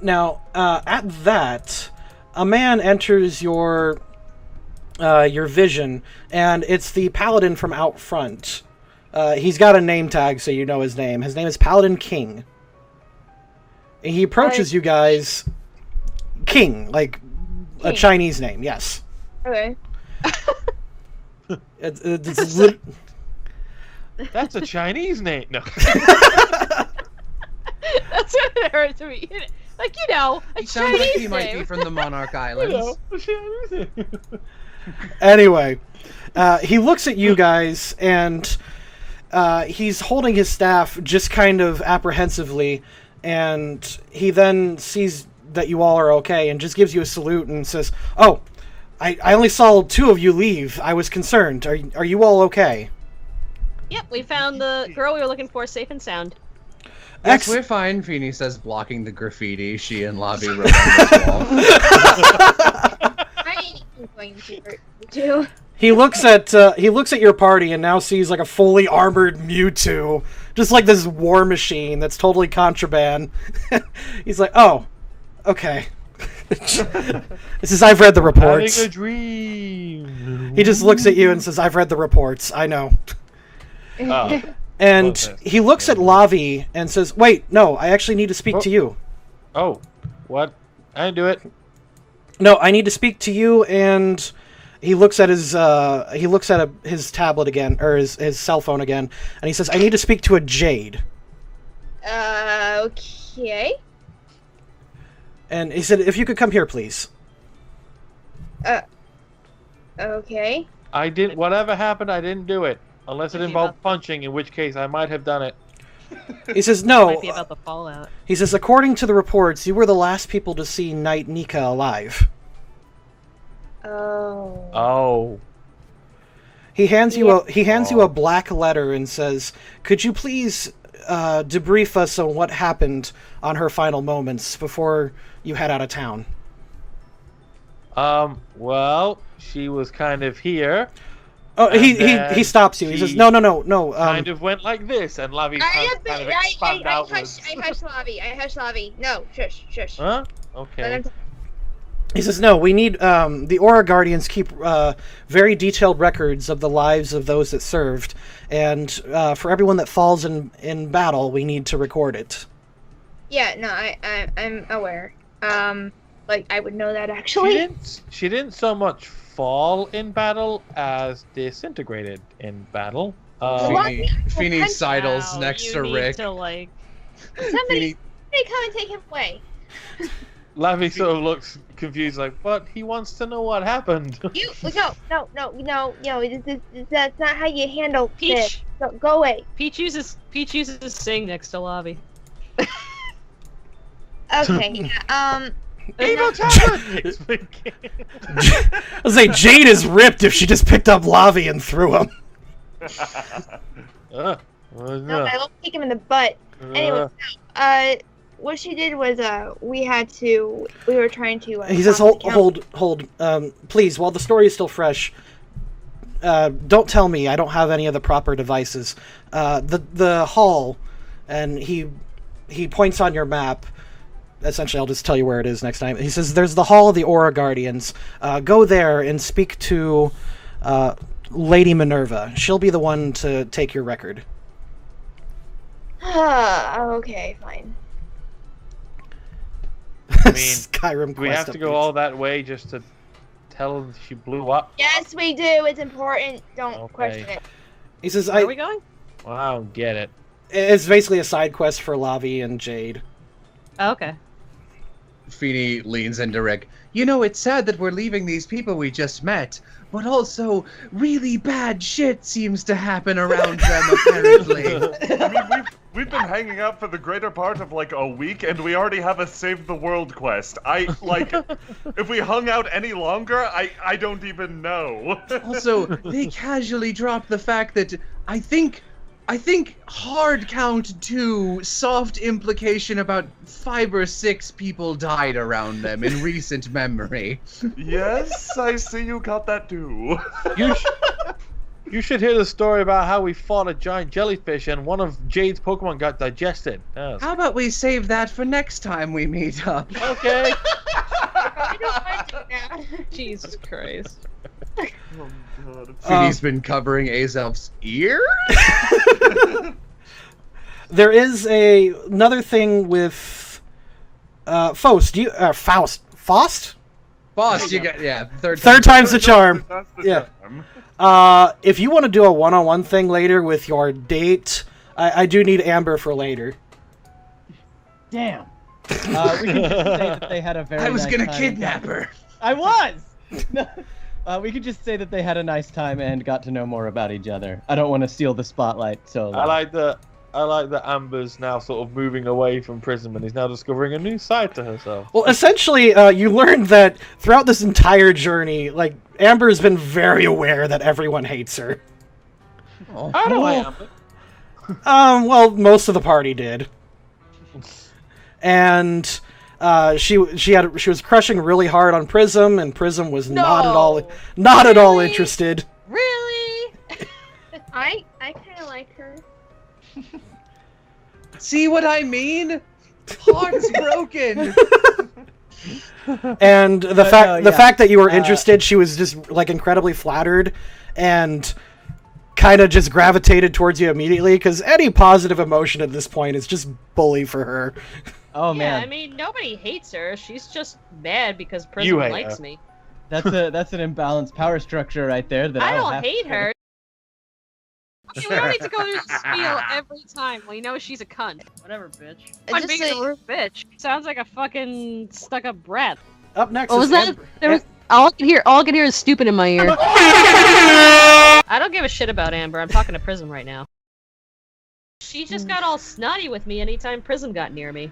Now, at that, a man enters your vision, and it's the paladin from out front. He's got a name tag, so you know his name. His name is Paladin King. And he approaches you guys. King, like a Chinese name, yes. Okay. That's a Chinese name. No. That's what it hurt to me. Like, you know, a He sounds like he Chinese might name. be from the Monarch Islands. Anyway, he looks at you guys, and he's holding his staff just kind of apprehensively, and he then sees that you all are okay and just gives you a salute and says, "Oh, I only saw 2 of you leave. I was concerned. Are you all okay?" Yep, we found the girl we were looking for safe and sound. Yes, we're fine, Feeny says, blocking the graffiti she and Lavi wrote on the wall. I ain't going to hurt you too. He looks at your party and now sees like a fully armored Mewtwo, just like this war machine that's totally contraband. He's like, "Oh, okay." This is, "I've read the reports." Having a dream. He just looks at you and says, "I've read the reports. I know." Oh. And he looks at Lavi and says, "Wait, no, I actually need to speak to you." Oh, what? I didn't do it. "No, I need to speak to you." And he looks at his his tablet again, or his cell phone again, and he says, "I need to speak to a Jade." Okay. And he said, "If you could come here, please." Okay. I didn't. Whatever happened, I didn't do it. Unless it involved punching, in which case I might have done it. He says, "No." Might be about the fallout. He says, "According to the reports, you were the last people to see Knight Nika alive." Oh. Oh. He hands you a black letter and says, "Could you please debrief us on what happened on her final moments before you head out of town?" Well, she was kind of here. Oh, he stops you. He says, "No. Kind of went like this, and Lavi kind of expanded outwards. I hush Lavi. No, shush. Huh? Okay. He says, "No, we need, the Aura Guardians keep very detailed records of the lives of those that served, and for everyone that falls in battle, we need to record it." Yeah, no, I'm aware. Like, I would know that, actually. She didn't so much fall in battle as disintegrated in battle. Feeny sidles next to Rick. Somebody come and take him away. Lavi sort of looks confused, like, "But he wants to know what happened." No. That's not how you handle Peach. this. Go away. Peach uses Sing next to Lavi. Okay. Evil talent! I was like, Jade is ripped if she just picked up Lavi and threw him. No, I won't kick him in the butt. Anyway, what she did was, we were trying to. He says, hold, please, while the story is still fresh, don't tell me I don't have any of the proper devices. The hall, and he points on your map. Essentially, I'll just tell you where it is next time. He says, "There's the Hall of the Aura Guardians. Go there and speak to Lady Minerva. She'll be the one to take your record." Okay, fine. I mean, Skyrim do we have to go all that way just to tell her she blew up? Yes, we do. It's important. Don't question it. He says, Where are we going? Well, I don't get it. It's basically a side quest for Lavi and Jade. Oh, okay. Feeny leans into Rick. You know, it's sad that we're leaving these people we just met, but also really bad shit seems to happen around them, apparently. I mean, we've been hanging out for the greater part of like a week, and we already have a save the world quest. If we hung out any longer, I don't even know. Also, they casually dropped the fact that I think hard count 2, soft implication about 5 or 6 people died around them in recent memory. Yes, I see you got that too. You should hear the story about how we fought a giant jellyfish and one of Jade's Pokemon got digested. Yes. How about we save that for next time we meet up? Okay. I don't want to do that. Jesus Christ. Oh, God. Phoebe's been covering Azelf's ear? There is another thing with Faust. Faust? Boss, you got Third time's the charm. That's the Yeah. charm. If you want to do a one-on-one thing later with your date, I do need Amber for later. Damn. We can just say that they had a very I was nice gonna time kidnap and her. I was! We could just say that they had a nice time and got to know more about each other. I don't want to steal the spotlight, so... I like that Amber's now sort of moving away from Prism and is now discovering a new side to herself. Well, essentially, you learned that throughout this entire journey, like, Amber's been very aware that everyone hates her. How do I, Amber? Well, most of the party did. And she was crushing really hard on Prism, and Prism was not at all Really? interested. Really? I kind of like her. See what I mean? Heart's broken. And the yeah. fact that you were interested, she was just like incredibly flattered, and kind of just gravitated towards you immediately. Because any positive emotion at this point is just bully for her. Oh, Yeah, man. I mean, nobody hates her. She's just mad because You Prism hate likes her. me. That's an imbalanced power structure right there that I I'll don't have hate to- her. Okay, we don't need to go through the spiel every time. We know she's a cunt. Whatever, bitch. I'm Just being say- a rude bitch. Sounds like a fucking stuck-up brat. Up next What is was that? Amber. There was all I can hear is stupid in my ear. I don't give a shit about Amber. I'm talking to Prism right now. She just got all snotty with me anytime Prism got near me.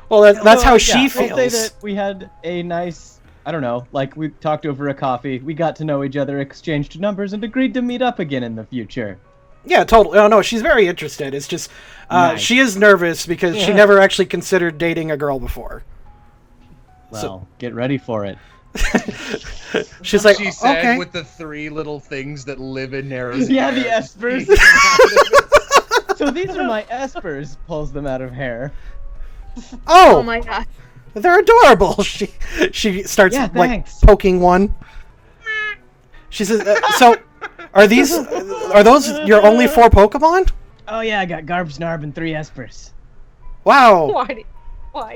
Well, that's how Well, she yeah, feels. We'll say that we had a nice, I don't know, like we talked over a coffee, we got to know each other, exchanged numbers, and agreed to meet up again in the future. Yeah, totally. Oh, no, she's very interested. It's just Nice. she is nervous because she Yeah. never actually considered dating a girl before. Well, get ready for it. She's like, She said okay. with the 3 little things that live in Narrow's Yeah, hair. the espers. So these are my espers, pulls them out of hair. Oh, Oh my god. they're adorable. She starts Yeah, like thanks. poking one. She says, "So, are those your only 4 Pokemon? Oh yeah, I got Garbsnarb and 3 espers. Wow. Why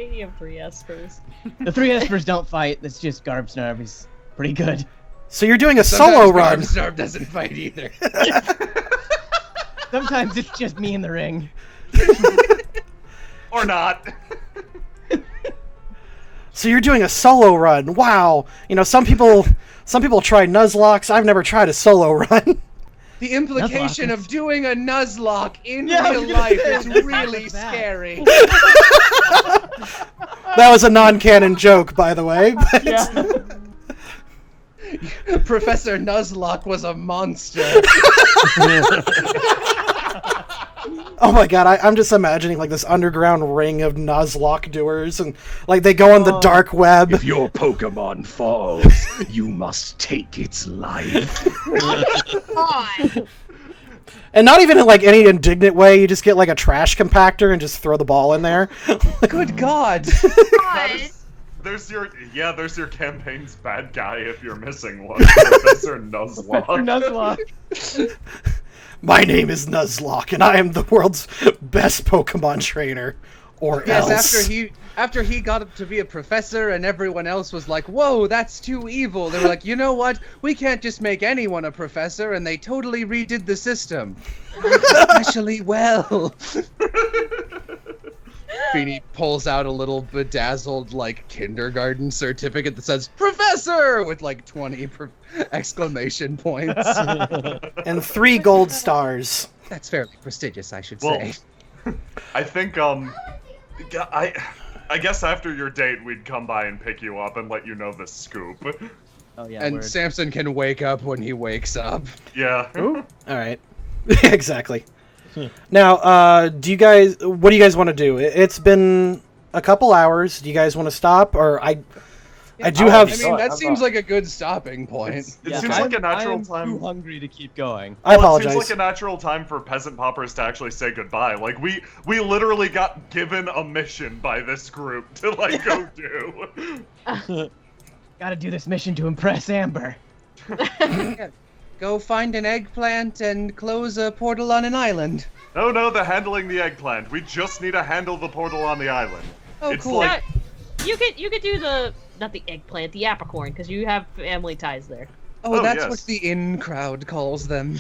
do you have 3 espers? The 3 espers don't fight, that's just Garbsnarb. He's pretty good. So you're doing a Sometimes solo run. Garbsnarb doesn't fight either. Sometimes it's just me in the ring. Or not. So you're doing a solo run. Wow. You know, some people try Nuzlocks. I've never tried a solo run. The implication Nuzlocke. of doing a Nuzlocke in Yeah, I was real gonna life say, is what really is that? scary. That was a non-canon joke, by the way. but- Yeah. Professor Nuzlocke was a monster. Oh my god, I'm just imagining like this underground ring of Nuzlocke doers, and like they go on the dark web. If your Pokemon falls, you must take its life. God. And not even in like any indignant way, you just get like a trash compactor and just throw the ball in there. Good God. God. There's your campaign's bad guy if you're missing one. Professor Nuzlocke. Nuzlocke. My name is Nuzlocke, and I am the world's best Pokemon trainer. Or Yes, else. after he got up to be a professor and everyone else was like, whoa, that's too evil. They were like, you know what? We can't just make anyone a professor, and they totally redid the system. Especially well. Feeny pulls out a little bedazzled, like, kindergarten certificate that says, Professor! With, like, 20 exclamation points. And 3 gold stars. That's fairly prestigious, I should Well, say. I think I guess after your date we'd come by and pick you up and let you know the scoop. Oh yeah, And word. Samson can wake up when he wakes up. Yeah. All right. Exactly. Now, what do you guys want to do? It's been a couple hours. Do you guys want to stop, or I do have. I mean, that seems like a good stopping point. It Yeah, seems like a natural I'm time. too hungry to keep going. I Well, it apologize. seems like a natural time for peasant poppers to actually say goodbye. Like we literally got given a mission by this group to like go do. Gotta do this mission to impress Amber. Go find an eggplant and close a portal on an island. No, they're handling the eggplant. We just need to handle the portal on the island. Oh, It's cool. like- You could do the not the eggplant, the apricorn, because you have family ties there. Oh, that's yes. what the in crowd calls them.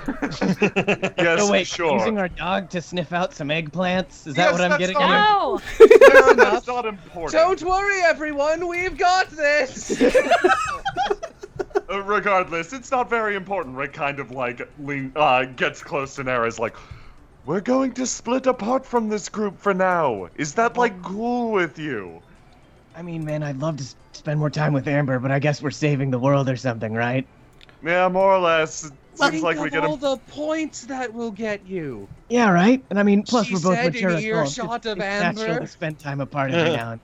Yes, Oh wait, sure. using our dog to sniff out some eggplants? Is that Yes, what I'm that's getting fine. at? No. Fair enough. That's not important. Don't worry, everyone. We've got this. Regardless, it's not very important. Rick kind of like gets close to Nara's like, we're going to split apart from this group for now. Is that like cool with you? I mean, man, I'd love to spend more time with Amber, but I guess we're saving the world or something, right? Yeah, more or less. It seems Think like we of get all a... the points that will get you. Yeah, right? And I mean, plus She we're both said mature in adults. earshot of It's natural Amber. to spend time apart every now and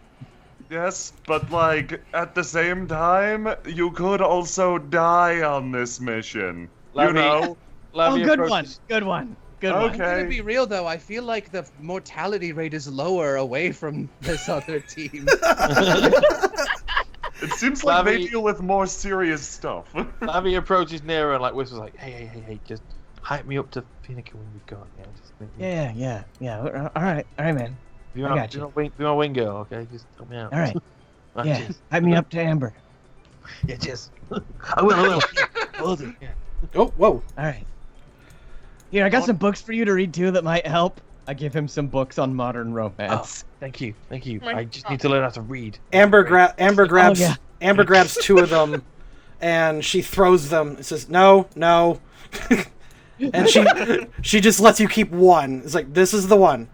Yes, but like at the same time, you could also die on this mission. You Lavie- know? Oh, Lavie good approaches- one. Good one. Good one. I'm gonna be real though. I feel like the mortality rate is lower away from this other team. It seems like they Lavie- deal with more serious stuff. Lavie approaches Nera and like whispers like, hey, just hype me up to Finicky when we go. Yeah, just make me... Yeah. All right, man. If you I want, got you. Be my wing girl, okay? Just help me out. All right. Right, Yeah, cheers. hype me up to Amber. Yeah, cheers. I will. I will do. Yeah. Oh, whoa. All right. Here, I got some books for you to read too that might help. I give him some books on modern romance. Thank you. my I just need to learn how to read. Amber grabs yeah. Amber grabs two of them, and she throws them. And says, "No." And she just lets you keep one. It's like, this is the one.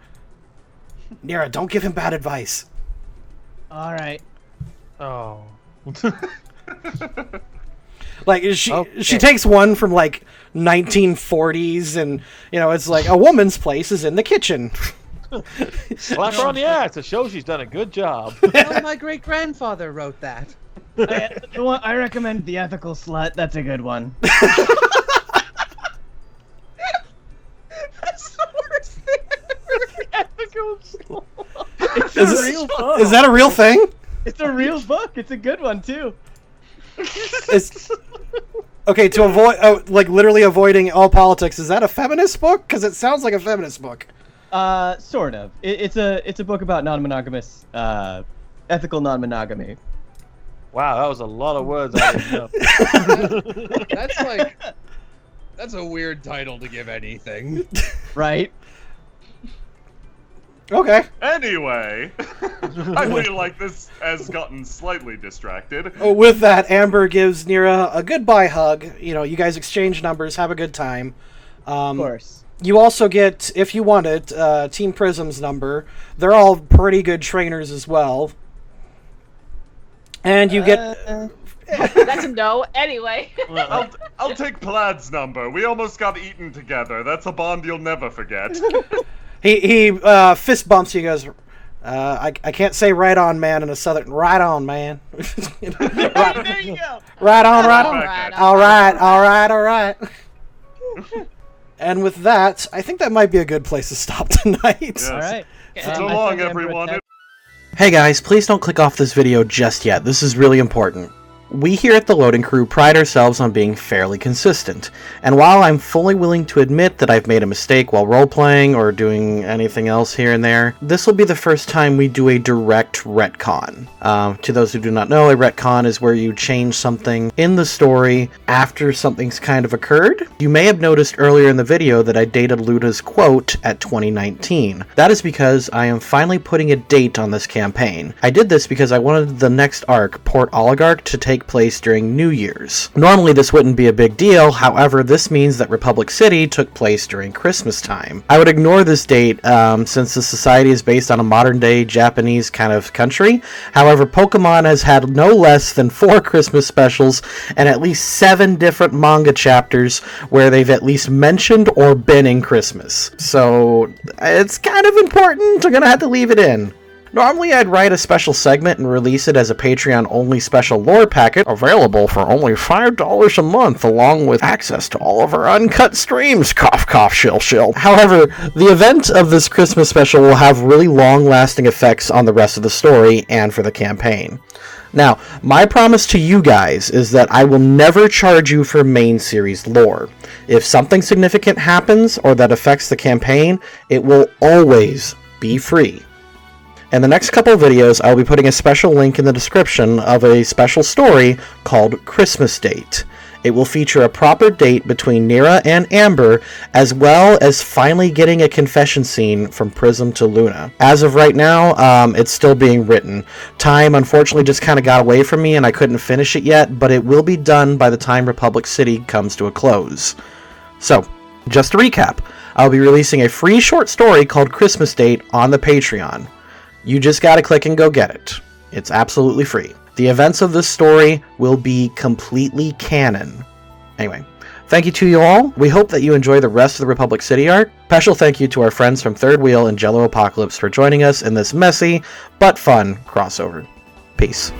Nera, don't give him bad advice. All right. Oh. Like she Okay. takes one from like 1940s, and it's like a woman's place is in the kitchen. Slap her on the ass to show she's done a good job. Well, my great grandfather wrote that. I recommend The Ethical Slut. That's a good one. That's the worst thing It's Is a this- real book. Is that a real thing? It's a real book. It's a good one too. It's okay to avoid like literally avoiding all politics. Is that a feminist book? Because it sounds like a feminist book. Sort of. It's a book about non-monogamous, ethical non-monogamy. Wow, that was a lot of words I didn't know. That's a weird title to give anything. Right? Okay. Anyway, I feel like this has gotten slightly distracted. With that, Amber gives Nera a goodbye hug. You guys exchange numbers, have a good time. Of course. You also get, if you want it, Team Prism's number. They're all pretty good trainers as well. And you get... That's a no. Anyway. I'll take Plaid's number. We almost got eaten together. That's a bond you'll never forget. He fist bumps you. He goes, I can't say right on, man, in a southern... Right on, man. There you go. Right on, right on. Alright, All right. And with that, I think that might be a good place to stop tonight. Yes. All right. So I long, sent Amber a everyone. text. Hey guys, please don't click off this video just yet. This is really important. We here at the Loading Crew pride ourselves on being fairly consistent, and while I'm fully willing to admit that I've made a mistake while role-playing or doing anything else here and there, this will be the first time we do a direct retcon. To those who do not know, a retcon is where you change something in the story after something's kind of occurred. You may have noticed earlier in the video that I dated Luta's quote at 2019. That is because I am finally putting a date on this campaign. I did this because I wanted the next arc, Port Oligarch, to take place during New Year's. Normally this wouldn't be a big deal, however this means that Republic City took place during Christmas time. I would ignore this date since the society is based on a modern day Japanese kind of country. However, Pokemon has had no less than 4 Christmas specials and at least 7 different manga chapters where they've at least mentioned or been in Christmas. So it's kind of important. I'm gonna have to leave it in. Normally I'd write a special segment and release it as a Patreon-only special lore packet, available for only $5 a month, along with access to all of our uncut streams, cough cough shill shill. However, the event of this Christmas special will have really long-lasting effects on the rest of the story and for the campaign. Now, my promise to you guys is that I will never charge you for main series lore. If something significant happens or that affects the campaign, it will always be free. In the next couple of videos, I will be putting a special link in the description of a special story called Christmas Date. It will feature a proper date between Nira and Amber, as well as finally getting a confession scene from Prism to Luna. As of right now, it's still being written. Time, unfortunately, just kind of got away from me and I couldn't finish it yet, but it will be done by the time Republic City comes to a close. So, just to recap, I'll be releasing a free short story called Christmas Date on the Patreon. You just gotta click and go get it. It's absolutely free. The events of this story will be completely canon. Anyway, thank you to you all. We hope that you enjoy the rest of the Republic City art. Special thank you to our friends from Third Wheel and Jello Apocalypse for joining us in this messy but fun crossover. Peace.